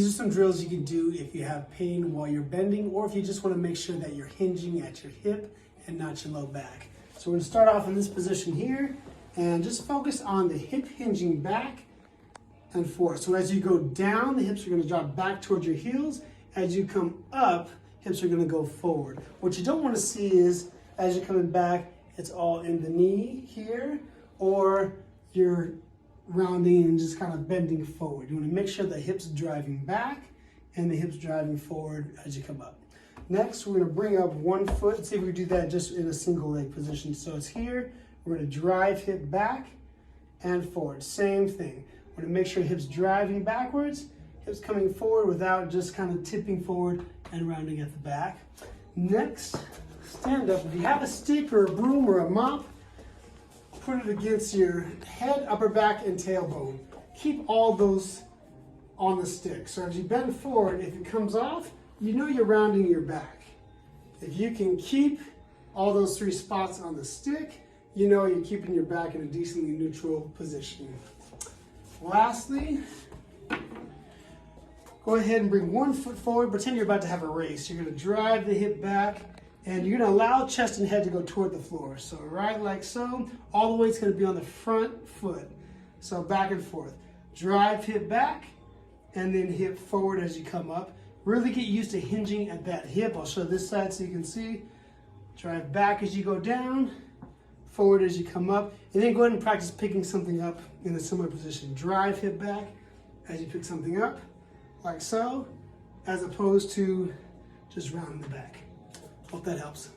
These are some drills you can do if you have pain while you're bending, or if you just want to make sure that you're hinging at your hip and not your low back. So we're going to start off in this position here and just focus on the hip hinging back and forth. So as you go down, the hips are going to drop back towards your heels. As you come up, hips are going to go forward. What you don't want to see is, as you're coming back, it's all in the knee here, or you're rounding and just kind of bending forward. You want to make sure the hips driving back and the hips driving forward as you come up. Next, we're going to bring up one foot and see if we can do that just in a single leg position. So it's here. We're going to drive hip back and forward. Same thing. We're going to make sure hips driving backwards, hips coming forward without just kind of tipping forward and rounding at the back. Next, stand up. If you have a stick or a broom or a mop, put it against your head, upper back, and tailbone. Keep all those on the stick. So as you bend forward, if it comes off, you know you're rounding your back. If you can keep all those three spots on the stick, you know you're keeping your back in a decently neutral position. Lastly, go ahead and bring one foot forward. Pretend you're about to have a race. You're going to drive the hip back, and you're going to allow chest and head to go toward the floor. So right like so. All the weight's going to be on the front foot. So back and forth. Drive hip back, and then hip forward as you come up. Really get used to hinging at that hip. I'll show this side so you can see. Drive back as you go down, forward as you come up, and then go ahead and practice picking something up in a similar position. Drive hip back as you pick something up, like so, as opposed to just rounding the back. Hope that helps.